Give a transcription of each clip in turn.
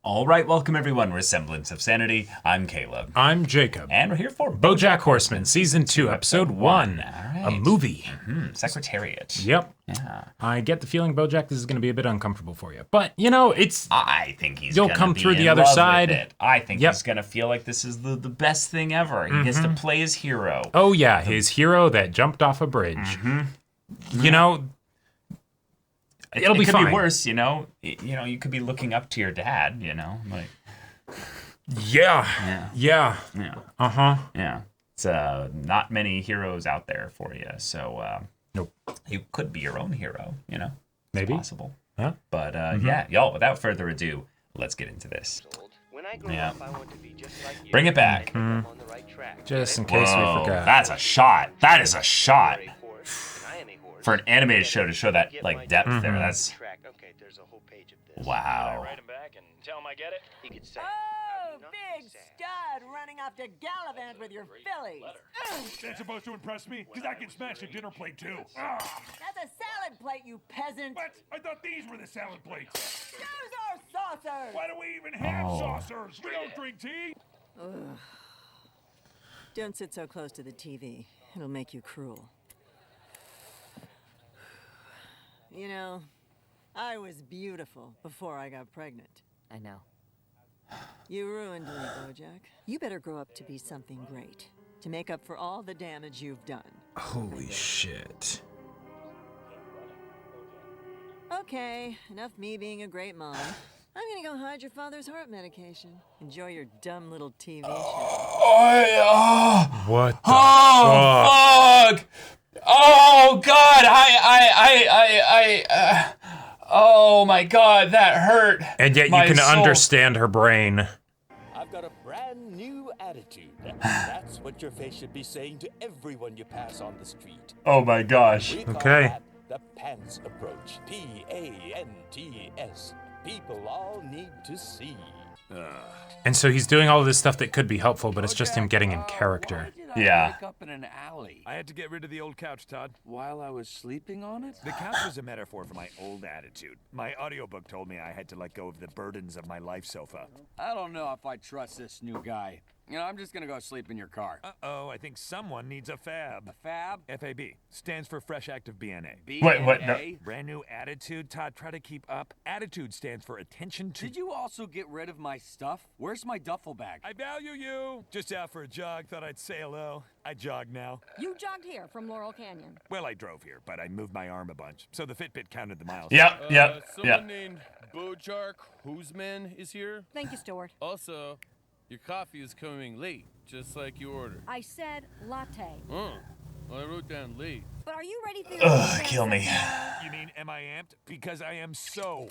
All right, welcome everyone. We're Semblance of Sanity. I'm Caleb. I'm Jacob. And we're here for BoJack Horseman, Season 2, Episode 1. All right. A movie. Secretariat. Yep. Yeah. I get the feeling, BoJack, this is going to be a bit uncomfortable for you. But, you know, I think he's you'll gonna come be through in the other love side. with it. I think Yep. he's going to feel like this is the best thing ever. He gets to play his hero. Oh, yeah, his hero that jumped off a bridge. You know, it'll be could fine. be worse, you know. You could be looking up to your dad, you know, like. Yeah. Yeah. Uh-huh. Yeah. It's not many heroes out there for you, so Nope. you could be your own hero, you know. Maybe. It's possible. Yeah. But yeah, y'all, without further ado, let's get into this. When I grow Yeah. up, I want to be just like you. Bring it back. I'm on the right track. Just in case we Whoa, forgot. that's a shot. That is a shot. You're a horse, and I am a horse. For an animated show to show that, like, depth there, that's... Track. Okay, there's a whole page of this. Wow. Write him back and tell him I get it. You could say. Oh, not big sad. stud running off to gallivant with your fillies. That's supposed to impress me? Because I can smash a dinner plate too. That's a salad plate, you peasant. What? I thought these were the salad plates. Those are saucers. Why do we even have Oh. saucers? We don't drink tea. Don't sit so close to the TV. It'll make you cruel. You know, I was beautiful before I got pregnant. I know. You ruined me, BoJack. You better grow up to be something great, to make up for all the damage you've done. Holy shit. Okay, enough me being a great mom. I'm gonna go hide your father's heart medication. Enjoy your dumb little TV show. What the Oh, fuck! Oh, God, oh, my God, that hurt. And yet you my can soul. understand her brain. I've got a brand new attitude. That's what your face should be saying to everyone you pass on the street. Oh, my gosh. We call Okay. that the pants approach. P-A-N-T-S. People all need to see. And so he's doing all of this stuff that could be helpful, but it's just him getting in character. Yeah. Wake up in an alley I had to get rid of the old couch, Todd. while I was sleeping on it. The couch was a metaphor for my old attitude. My audiobook told me I had to let go of the burdens of my life sofa. I don't know if I trust this new guy. You know, I'm just gonna go sleep in your car. Uh-oh, I think someone needs a fab. Fab? FAB stands for Fresh Active BNA. Wait, what? No. BNA? Brand new attitude, Todd. Try to keep up. Attitude stands for attention to... Did you also get rid of my stuff? Where's my duffel bag? I value you. Just out for a jog. Thought I'd say hello. I jog now. You jogged here from Laurel Canyon. Well, I drove here, but I moved my arm a bunch, so the Fitbit counted the miles. Yep. Someone named BoJack Horseman is here. Thank you, Stuart. Also, your coffee is coming late, just like you ordered. I said latte. Oh, well, I wrote down late. But are you ready for your Ugh, kill me. You mean, am I amped? Because I am so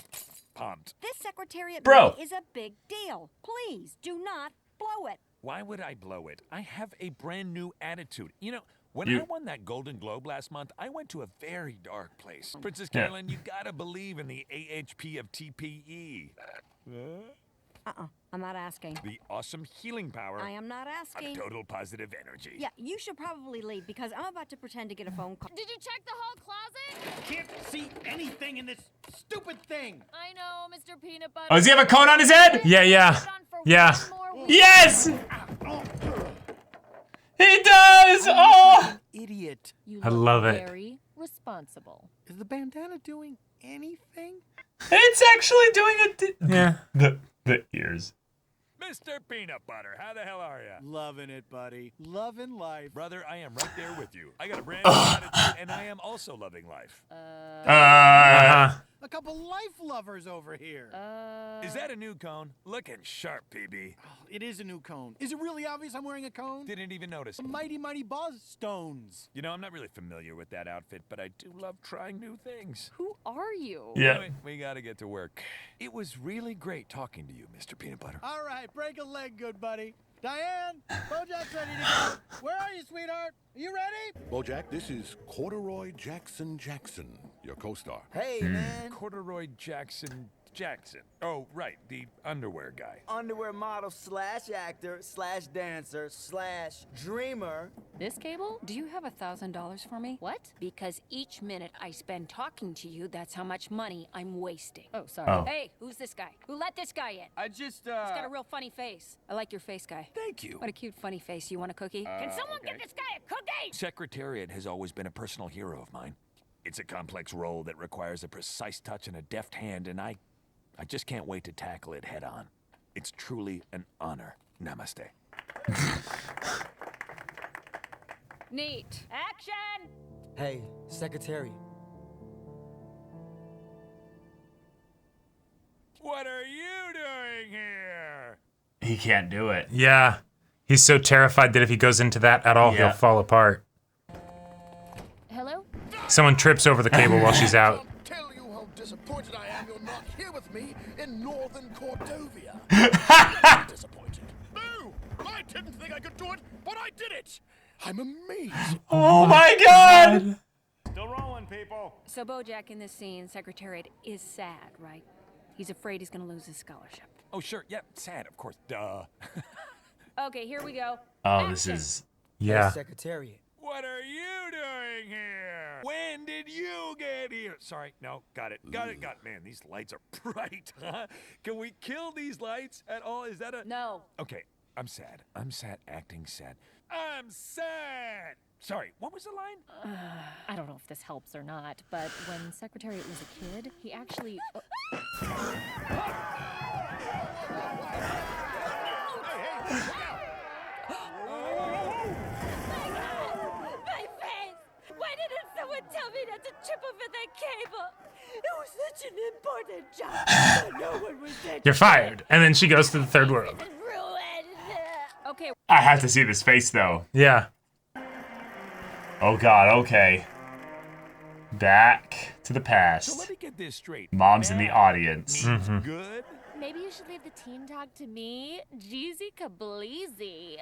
pumped. This secretariat Bro. meeting is a big deal. Please do not blow it. Why would I blow it? I have a brand new attitude. You know, when You- I won that Golden Globe last month, I went to a very dark place. Princess Yeah. Carolyn, you gotta believe in the AHP of TPE. I'm not asking. The awesome healing power I am not of asking. total positive energy. Yeah, you should probably leave because I'm about to pretend to get a phone call. Did you check the hall closet? Can't see anything in this stupid thing. I know, Mr. Peanut Butter. Oh, does he have a cone on his head? Yeah. Hold on for Yeah. one more week. Yes! He does! Oh! Idiot. You I look love it. Very responsible. Is the bandana doing anything? It's actually doing it. Yeah. The ears. Mr. Peanut Butter, how the hell are ya? Loving it, buddy. Loving life. Brother, I am right there with you. I got a brand new attitude, and I am also loving life. A couple life lovers over here. Is that a new cone? Looking sharp, PB. It is a new cone. Is it really obvious I'm wearing a cone? Didn't even notice. The mighty Buzz Stones. You know, I'm not really familiar with that outfit, but I do love trying new things. Who are you? Yeah. Anyway, we gotta get to work. It was really great talking to you, Mr. Peanut Butter. All right, break a leg, good buddy. Diane, BoJack's ready to go. Where are you, sweetheart? Are you ready? BoJack, this is Corduroy Jackson, your co-star. Hey, man. Corduroy Jackson. Jackson. Oh, right, the underwear guy. Underwear model / actor / dancer / dreamer. This cable? Do you have $1,000 for me? What? Because each minute I spend talking to you, that's how much money I'm wasting. Oh, sorry. Oh. Hey, who's this guy? Who let this guy in? I just, He's got a real funny face. I like your face, guy. Thank you. What a cute, funny face. You want a cookie? Can someone get this guy a cookie? Secretariat has always been a personal hero of mine. It's a complex role that requires a precise touch and a deft hand, and I just can't wait to tackle it head on. It's truly an honor. Namaste. Neat. Action! Hey, secretary. What are you doing here? He can't do it. Yeah. He's so terrified that if he goes into that at all, Yeah. he'll fall apart. Hello? Someone trips over the cable while she's out. I'll tell you how disappointed I am you're not here with me in northern Cordovia. Disappointed. No, I didn't think I could do it, but I did it. I'm amazed. Oh my God! Still rolling, people. So BoJack in this scene, Secretariat, is sad, right? He's afraid he's gonna lose his scholarship. Oh, sure. Yep, sad, of course. Duh. Okay, here we go. Oh, this Action. is. Yeah. Secretariat. What are you doing here? When did you get here? Sorry, no, got it. Man, these lights are bright, huh? Can we kill these lights at all? Is that a... No. Okay, I'm sad. I'm sad, acting sad. I'm sad! Sorry, what was the line? I don't know if this helps or not, but when Secretariat was a kid, he actually... My face! Why didn't someone tell me not to trip over the cable? It was such an important job, but no one was there. You're fired. And then she goes to the third world. Ruined. Okay. I have to see this face though. Yeah. Oh God. Okay. Back to the So past. let me get this straight. Mom's in the Bad audience. means good? Maybe you should leave the teen talk to me. Jeezy Kableezy.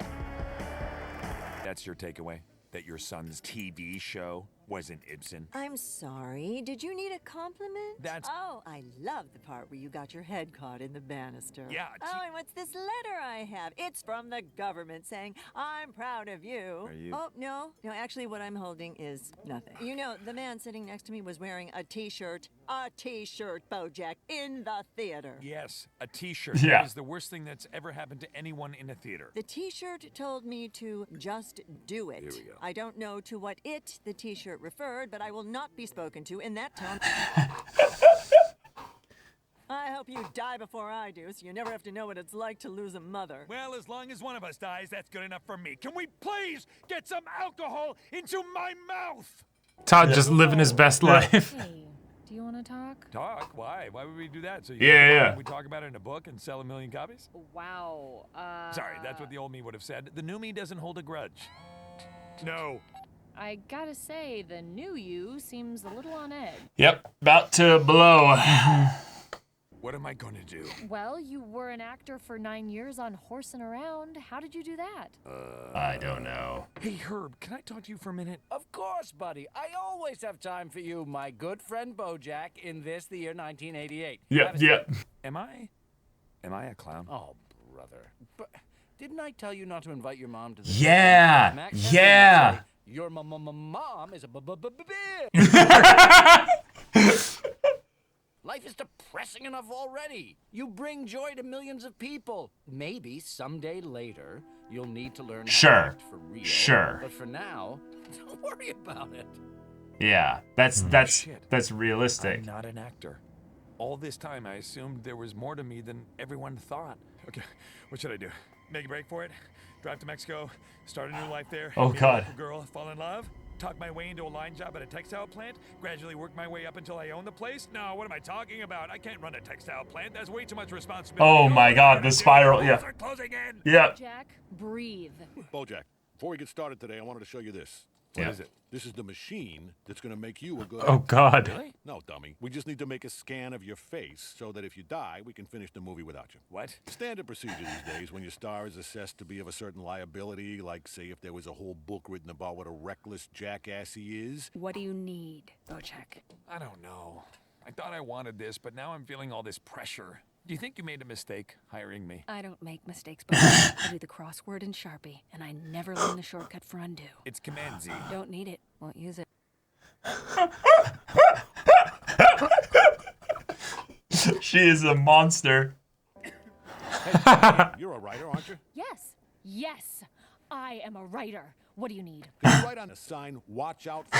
That's your takeaway? That your son's TV show wasn't Ibsen? I'm sorry. Did you need a compliment? That's- Oh, I love the part where you got your head caught in the banister. Yeah, Oh, and what's this letter I have? It's from the government saying, I'm proud of you. Are you- Oh, no. No, actually, what I'm holding is nothing. You know, the man sitting next to me was wearing a T-shirt, BoJack, in the theater. Yes, a T-shirt. Yeah. That is the worst thing that's ever happened to anyone in a theater. The T-shirt told me to just do it. Here we go. I don't know to what the T-shirt referred, but I will not be spoken to in that tone. I hope you die before I do, so you never have to know what it's like to lose a mother. Well, as long as one of us dies, that's good enough for me. Can we please get some alcohol into my mouth? Todd just living his best life. Hey, do you want to talk? Talk? Why? Why would we do that? So Yeah. We talk about it in a book and sell 1 million copies? Wow. Sorry, that's what the old me would have said. The new me doesn't hold a grudge. No. I gotta say, the new you seems a little on edge. Yep. About to blow. What am I gonna do? Well, you were an actor for 9 years on Horsing Around. How did you do that? I don't know. Hey, Herb, can I talk to you for a minute? Of course, buddy. I always have time for you, my good friend BoJack, in the year 1988. Yep. Yep. Am I a clown? Oh, brother. But didn't I tell you not to invite your mom to the Yeah. Max, Yeah. Your mom is a bitch. Life is depressing enough already. You bring joy to millions of people. Maybe someday later, you'll need to learn how Sure. to act for real. Sure. But for now, don't worry about it. Yeah. That's Shit. realistic. I'm not an actor. All this time, I assumed there was more to me than everyone thought. Okay, what should I do? Make a break for it? Drive to Mexico, start a new life there? Oh, meet a God. local girl, fall in love? Talk my way into a line job at a textile plant? Gradually work my way up until I own the place? No, what am I talking about? I can't run a textile plant. That's way too much responsibility. Oh my God, the spiral. Doors Yeah. are closing in. Yeah. Jack, breathe. BoJack, before we get started today, I wanted to show you this. Yeah. Is it? This is the machine that's going to make you a good Oh, God. Really? No, dummy. We just need to make a scan of your face so that if you die, we can finish the movie without you. What? Standard procedure these days when your star is assessed to be of a certain liability, like, say, if there was a whole book written about what a reckless jackass he is. What do you need, BoJack? I don't know. I thought I wanted this, but now I'm feeling all this pressure. Do you think you made a mistake hiring me? I don't make mistakes, but I do the crossword in Sharpie, and I never learn the shortcut for undo. It's Command Z. Don't need it. Won't use it. She is a monster. Hey, you're a writer, aren't you? Yes. Yes. I am a writer. What do you need? Can you write on a sign, watch out for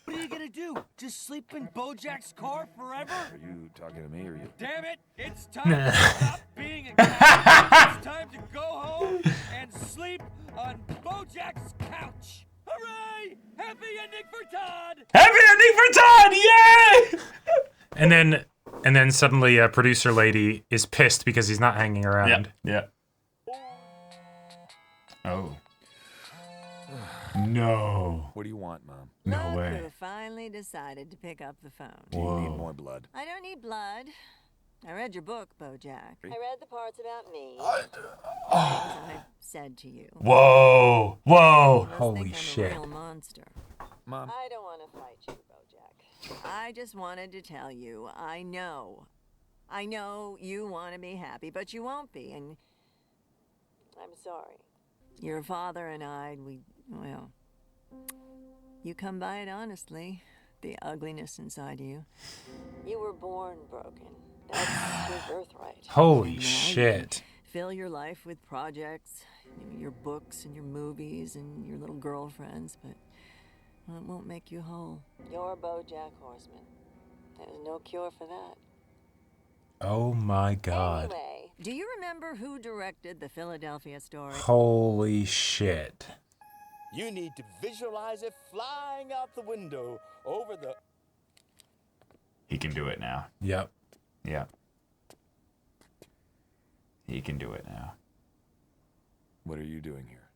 What are you gonna do? Just sleep in BoJack's car forever? Are you talking to me or you? Damn it! It's time to stop being a cat. It's time to go home and sleep on BoJack's couch. Hooray! Happy ending for Todd! Happy ending for Todd! Yay! And then suddenly a producer lady is pissed because he's not hanging around. Yeah. Oh. No. What do you want, Mom? No Look way. who finally decided to pick up the phone. Do you need more blood? I don't need blood. I read your book, BoJack. I read the parts about me. As I said to you. Whoa. You must Holy think I'm shit. a real monster. Mom. I don't want to fight you, BoJack. I just wanted to tell you, I know you want to be happy, but you won't be, and I'm sorry. Your father and I, well, you come by it honestly, the ugliness inside you. You were born broken. That's your birthright. Holy And now shit. you fill your life with projects, your books and your movies and your little girlfriends, but well, it won't make you whole. You're BoJack Horseman. There's no cure for that. Oh my god. Anyway, do you remember who directed the Philadelphia story? Holy shit. You need to visualize it flying out the window over the... He can do it now. Yep. Yeah. He can do it now. What are you doing here?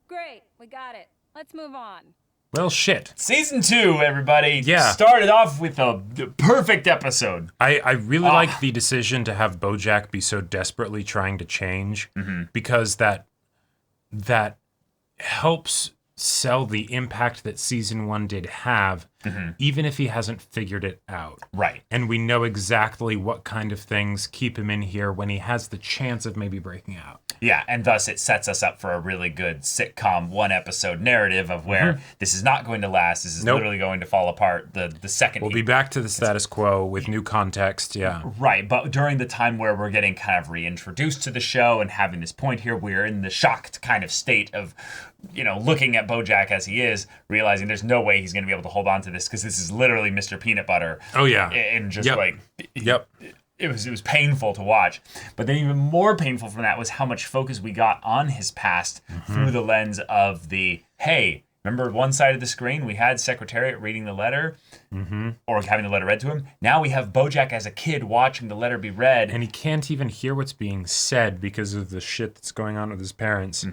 Great. We got it. Let's move on. Well, shit. Season 2, everybody. Yeah. Started off with a perfect episode. I really like the decision to have BoJack be so desperately trying to change because that helps sell the impact that season 1 did have, even if he hasn't figured it out. Right. And we know exactly what kind of things keep him in here when he has the chance of maybe breaking out. Yeah, and thus it sets us up for a really good sitcom one-episode narrative of where this is not going to last. This is literally going to fall apart the second. We'll be back to the status quo with new context, yeah. Right, but during the time where we're getting kind of reintroduced to the show and having this point here, we're in the shocked kind of state of, looking at BoJack as he is, realizing there's no way he's going to be able to hold on to this because this is literally Mr. Peanut Butter. Oh, yeah. And just Yep. It was painful to watch. But then even more painful from that was how much focus we got on his past through the lens of the, hey, remember one side of the screen we had Secretariat reading the letter or having the letter read to him. Now we have BoJack as a kid watching the letter be read. And he can't even hear what's being said because of the shit that's going on with his parents.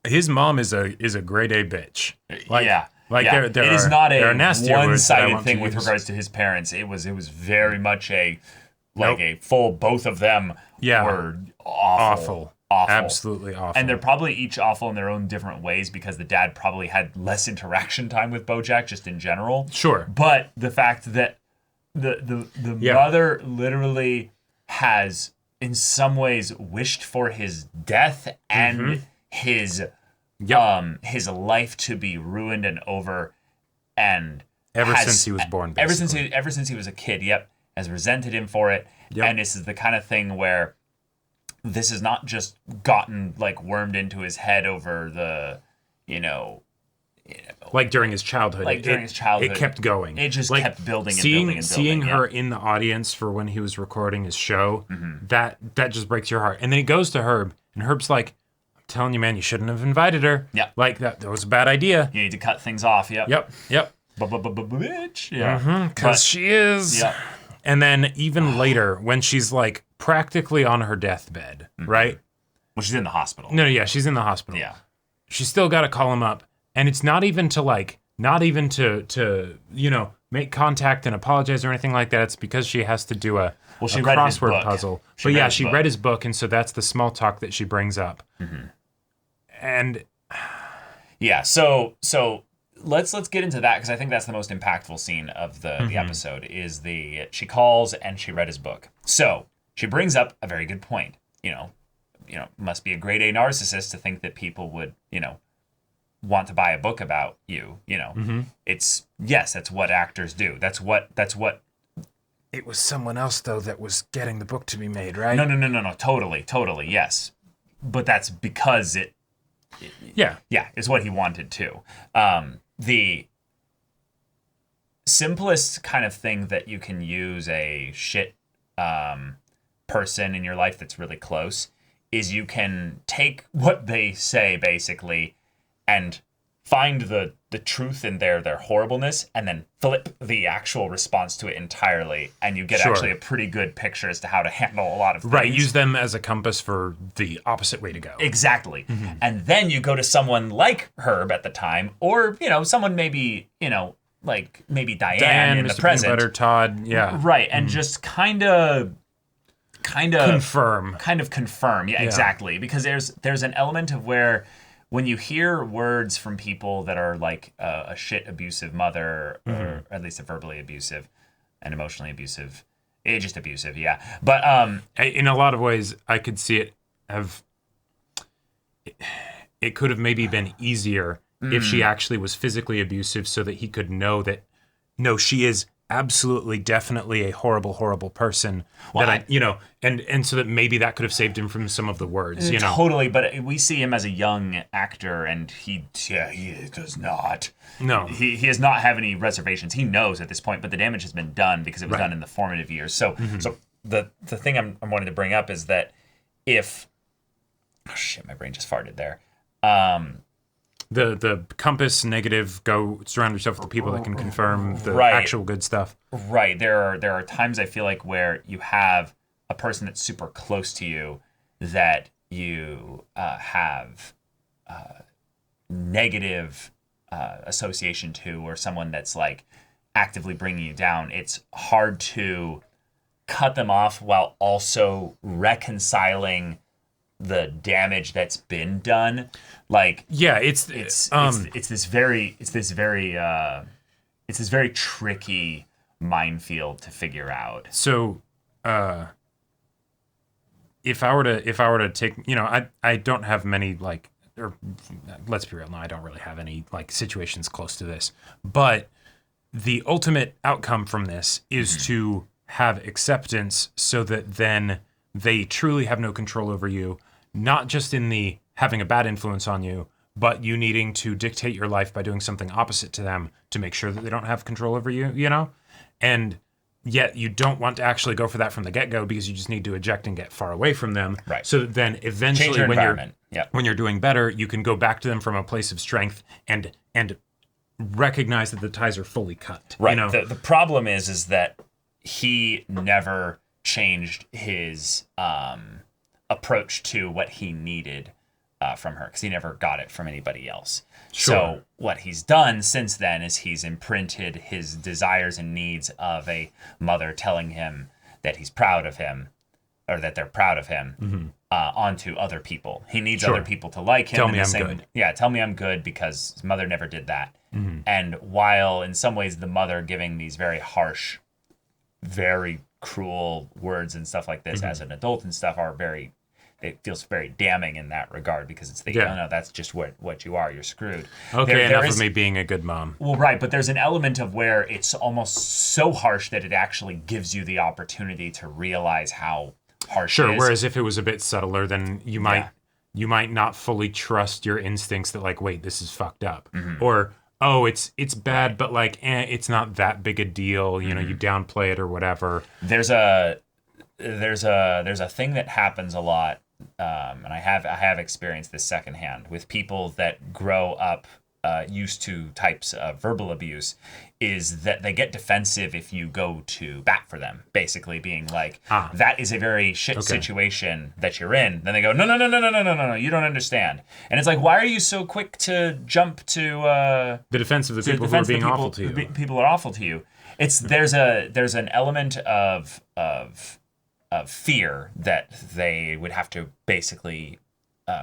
His mom is a grade A bitch. It is not a one-sided thing with regards to his parents. It was very much a full, both of them were awful. Absolutely awful. And they're probably each awful in their own different ways because the dad probably had less interaction time with BoJack just in general. Sure. But the fact that the mother literally has in some ways wished for his death and his life to be ruined and over, and since he was born, basically. ever since he was a kid, has resented him for it. And this is the kind of thing where this has not just gotten wormed into his head over the, like during his childhood. It kept going. It just kept building and building and building. Seeing her in the audience for when he was recording his show, that just breaks your heart. And then he goes to Herb, and Herb's like, telling you, man, you shouldn't have invited her. That was a bad idea. You need to cut things off. Bitch. Because she is. Yep. And then even later, when she's practically on her deathbed, right? Well, she's in the hospital. No, yeah, she's in the hospital. Yeah. She's still got to call him up, and it's not even to make contact and apologize or anything like that. It's because she has to do a crossword puzzle. She read his book, and so that's the small talk that she brings up. And so let's get into that, because I think that's the most impactful scene of the episode. Is she calls and she read his book. So she brings up a very good point. Must be a grade A narcissist to think that people would want to buy a book about you. It's that's what actors do. That's what. It was someone else though that was getting the book to be made, right? No. Totally. Yes, but that's because it. Yeah, is what he wanted to. The simplest kind of thing that you can use a shit person in your life that's really close is you can take what they say basically and find the truth in their horribleness and then flip the actual response to it entirely, and you get actually a pretty good picture as to how to handle a lot of things. Right, use them as a compass for the opposite way to go. Exactly. And then you go to someone like Herb at the time, or, someone maybe, like maybe Diane in Mr. the present. Peanut Butter, Todd, yeah. Right, and just kind of confirm. Yeah, exactly. Because there's an element of where when you hear words from people that are like a shit abusive mother, or at least a verbally abusive and emotionally abusive, just abusive, yeah. But in a lot of ways, I could see it it could have maybe been easier if she actually was physically abusive, so that he could know that, no, she is absolutely, definitely a horrible, horrible person. Well, and so that maybe that could have saved him from some of the words, Totally, but we see him as a young actor, and he does not. No. He does not have any reservations. He knows at this point, but the damage has been done because it was done in the formative years. So so the thing I'm wanting to bring up is that if... Oh, shit, my brain just farted there. The compass negative, go surround yourself with the people that can confirm the actual good stuff. Right. There are times I feel like where you have a person that's super close to you that you have negative association to, or someone that's like actively bringing you down. It's hard to cut them off while also reconciling the damage that's been done. Like, yeah, it's this very tricky minefield to figure out. So if I were to take, I don't have many, like, or let's be real, no, I don't really have any like situations close to this, but the ultimate outcome from this is to have acceptance, so that then they truly have no control over you, not just in the having a bad influence on you, but you needing to dictate your life by doing something opposite to them to make sure that they don't have control over you, And yet you don't want to actually go for that from the get-go, because you just need to eject and get far away from them. Right. So that then eventually when you're doing better, you can go back to them from a place of strength and recognize that the ties are fully cut. Right. The problem is that he never changed his approach to what he needed from her, because he never got it from anybody else. Sure. So what he's done since then is he's imprinted his desires and needs of a mother telling him that he's proud of him, or that they're proud of him, onto other people. He needs other people to like him. Tell me I'm good. Yeah, tell me I'm good, because his mother never did that. And while in some ways the mother giving these very harsh, very cruel words and stuff like this as an adult and stuff it feels very damning in that regard, because it's no, that's just what you are. You're screwed. Okay, enough of me being a good mom. Well, right, but there's an element of where it's almost so harsh that it actually gives you the opportunity to realize how harsh it is. Whereas if it was a bit subtler, then you might not fully trust your instincts that, like, wait, this is fucked up. Or, oh, it's bad, but like, it's not that big a deal. You downplay it or whatever. There's a thing that happens a lot, and I have experienced this secondhand with people that grow up used to types of verbal abuse, is that they get defensive if you go to bat for them, basically being like, that is a very shit situation that you're in. Then they go, no, you don't understand. And it's like, why are you so quick to jump to the defense of the people who are being awful to you? People are awful to you. There's an element of fear that they would have to basically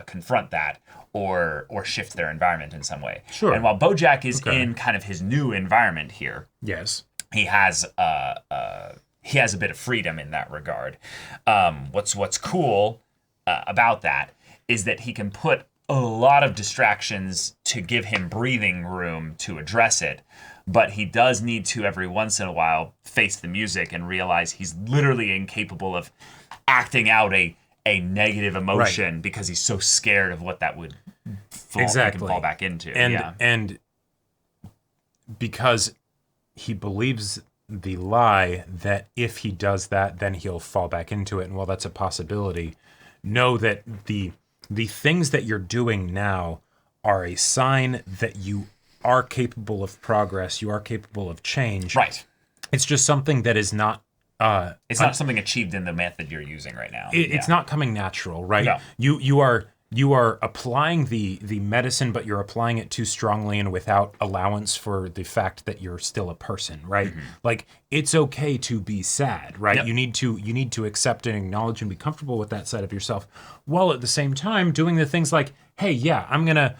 confront that or shift their environment in some way. Sure. And while BoJack is in kind of his new environment here, Yes. he has a bit of freedom in that regard. What's cool about that is that he can put a lot of distractions to give him breathing room to address it, but he does need to every once in a while face the music and realize he's literally incapable of acting out a negative emotion because he's so scared of what that would fall back into. And because he believes the lie that if he does that, then he'll fall back into it. And while that's a possibility, know that the things that you're doing now are a sign that you are capable of progress. You are capable of change. Right. It's just something that is not. It's not something achieved in the method you're using right now. It's not coming natural, right? No. You are applying the medicine, but you're applying it too strongly and without allowance for the fact that you're still a person, right? Mm-hmm. Like, it's okay to be sad, right? Yep. You need to accept and acknowledge and be comfortable with that side of yourself, while at the same time doing the things like, hey, yeah, I'm gonna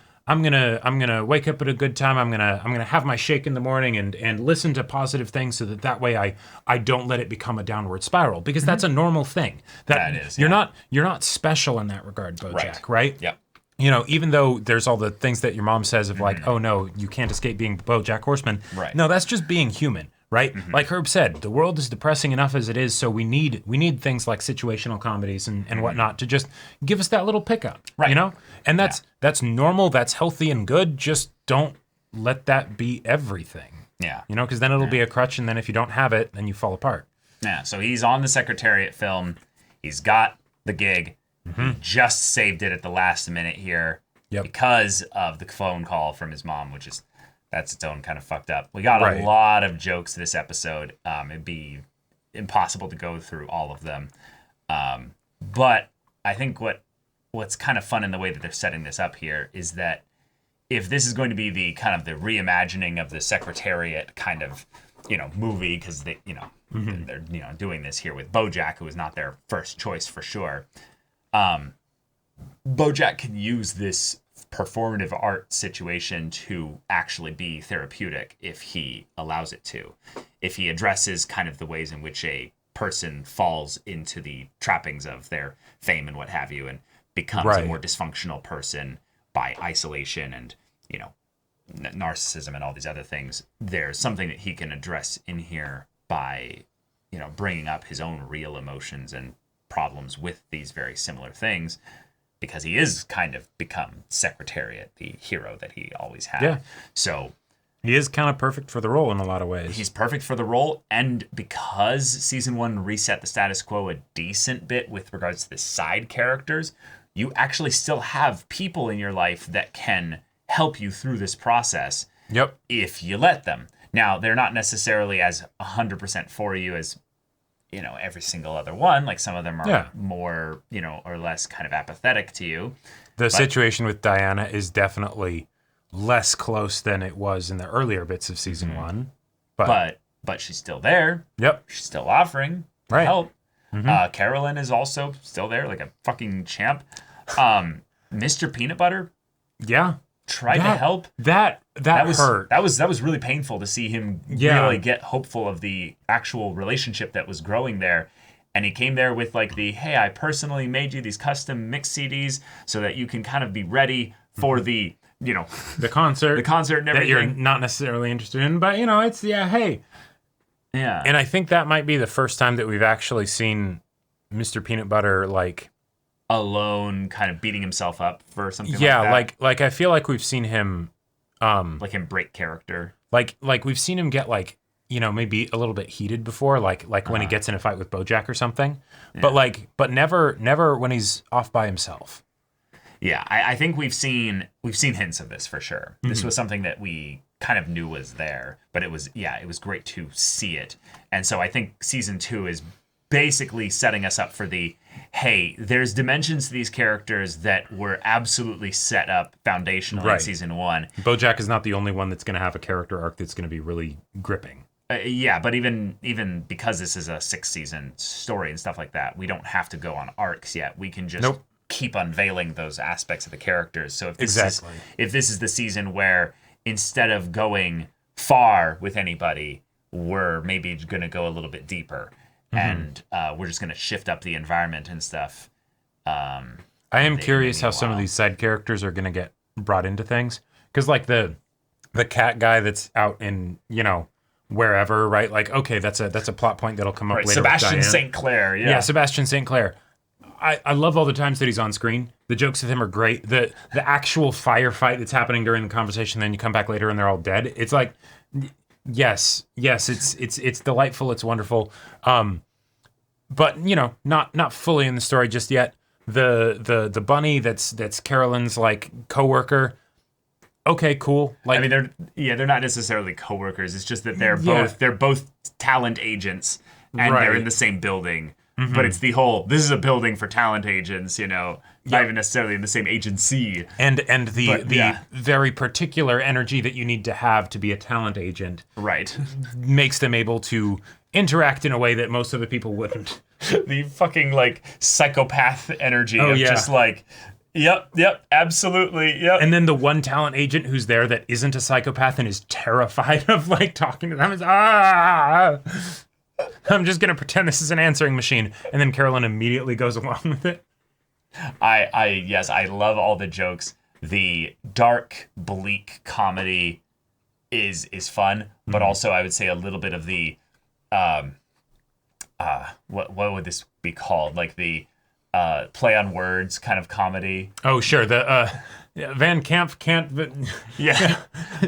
wake up at a good time. I'm gonna have my shake in the morning and listen to positive things so that way I don't let it become a downward spiral, because that's a normal thing. That is. You're not special in that regard, BoJack, right? Yep. You know, even though there's all the things that your mom says of like, oh no, you can't escape being BoJack Horseman. Right. No, that's just being human, right? Like Herb said, the world is depressing enough as it is, so we need things like situational comedies and whatnot to just give us that little pickup, Right. you know? And that's normal, that's healthy and good. Just don't let that be everything. Yeah. You know, because then it'll be a crutch, and then if you don't have it, then you fall apart. Yeah, so he's on the Secretariat film. He's got the gig. He just saved it at the last minute here because of the phone call from his mom, that's its own kind of fucked up. We got a lot of jokes this episode. It'd be impossible to go through all of them. But I think what's kind of fun in the way that they're setting this up here is that if this is going to be the kind of the reimagining of the Secretariat kind of, movie, because they, they're, doing this here with BoJack, who was not their first choice for sure. BoJack can use this performative art situation to actually be therapeutic if he allows it to. If he addresses kind of the ways in which a person falls into the trappings of their fame and what have you, and becomes a more dysfunctional person by isolation and, narcissism and all these other things, there's something that he can address in here by, bringing up his own real emotions and problems with these very similar things, because he is kind of become Secretariat, the hero that he always had. Yeah. So he is kind of perfect for the role in a lot of ways. He's perfect for the role, and because season 1 reset the status quo a decent bit with regards to the side characters, you actually still have people in your life that can help you through this process. Yep. If you let them. Now, they're not necessarily as 100% for you as, every single other one. Like, some of them are more, or less kind of apathetic to you. The situation with Diana is definitely less close than it was in the earlier bits of season 1. But she's still there. Yep. She's still offering help. Carolyn is also still there, like a fucking champ. Mr. Peanut Butter. Yeah. Tried to help. That hurt. That was really painful to see him really get hopeful of the actual relationship that was growing there. And he came there with like hey, I personally made you these custom mix CDs so that you can kind of be ready for the the concert and everything that you're not necessarily interested in, but it's hey. Yeah. And I think that might be the first time that we've actually seen Mr. Peanut Butter alone, kind of beating himself up for something like that. like I feel like we've seen him like him break character. Like we've seen him get maybe a little bit heated before, like when he gets in a fight with BoJack or something. Yeah. But never when he's off by himself. Yeah, I think we've seen hints of this for sure. This was something that we kind of knew was there, but it was great to see it. And so I think season 2 is basically setting us up for hey, there's dimensions to these characters that were absolutely set up foundationally in season 1. BoJack is not the only one that's going to have a character arc that's going to be really gripping. But even because this is a 6-season story and stuff like that, we don't have to go on arcs yet. We can just keep unveiling those aspects of the characters. So if this is the season where instead of going far with anybody, we're maybe going to go a little bit deeper, and we're just going to shift up the environment and stuff. I am curious how some of these side characters are going to get brought into things, because like the cat guy that's out in, you know, wherever, right? Like, okay, that's a plot point that'll come up later. Sebastian St. Clair, yeah, Sebastian St. Clair. I love all the times that he's on screen. The jokes with him are great. The actual firefight that's happening during the conversation, then you come back later and they're all dead. It's like, yes, it's delightful. It's wonderful. But you know, not fully in the story just yet. The bunny that's Carolyn's like coworker. Okay, cool. Like, I mean, they're not necessarily coworkers. It's just that they're both talent agents, and they're in the same building. But it's the whole, this is a building for talent agents, you know, not even necessarily in the same agency. And the very particular energy that you need to have to be a talent agent. Right. Makes them able to interact in a way that most other people wouldn't. The fucking, like, psychopath energy of just like, yep, absolutely, yep. And then the one talent agent who's there that isn't a psychopath and is terrified of, like, talking to them is, I'm just going to pretend this is an answering machine. And then Carolyn immediately goes along with it. I love all the jokes. The dark, bleak comedy is fun, but also I would say a little bit of the, what would this be called? Like the play on words kind of comedy. Oh, sure. The Van Camp can't. But... yeah.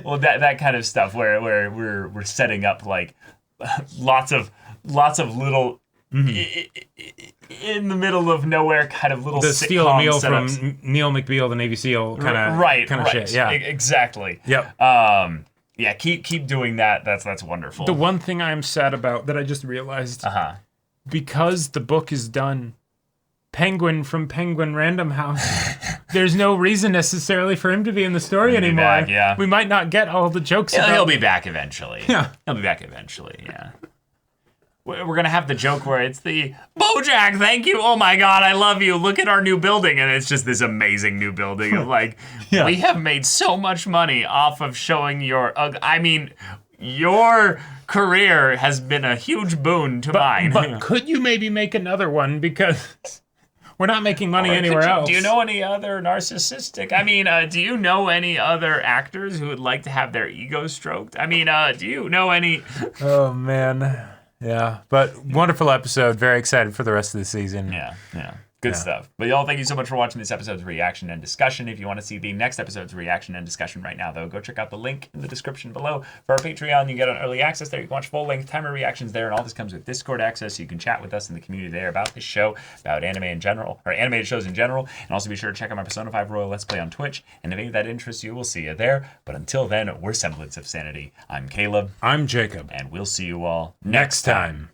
Well, that kind of stuff where we're setting up like lots of little in the middle of nowhere kind of little the steal a meal setups. From Neil McBeal, the Navy SEAL kind of shit. Yeah, exactly. Yep. Yeah, keep doing that. That's wonderful. The one thing I'm sad about that I just realized, because the book is done, Penguin from Penguin Random House, there's no reason necessarily for him to be in the story anymore. Back, yeah. We might not get all the jokes. He'll be back eventually. Yeah, he'll be back eventually. Yeah. We're gonna have the joke where it's the BoJack, thank you. Oh my God, I love you. Look at our new building, and it's just this amazing new building of like, we have made so much money off of showing your. I mean, your career has been a huge boon to mine. But could you maybe make another one, because we're not making money anywhere else? Do you know any other narcissistic? I mean, do you know any other actors who would like to have their ego stroked? I mean, do you know any? Oh man. Yeah, but wonderful episode. Very excited for the rest of the season. Yeah. Good stuff. But y'all, thank you so much for watching this episode's reaction and discussion. If you want to see the next episode's reaction and discussion right now, though, go check out the link in the description below. For our Patreon, you get an early access there. You can watch full-length timer reactions there, and all this comes with Discord access, so you can chat with us in the community there about this show, about anime in general, or animated shows in general. And also be sure to check out my Persona 5 Royal Let's Play on Twitch. And if any of that interests you, we'll see you there. But until then, we're Semblance of Sanity. I'm Caleb. I'm Jacob. And we'll see you all next time.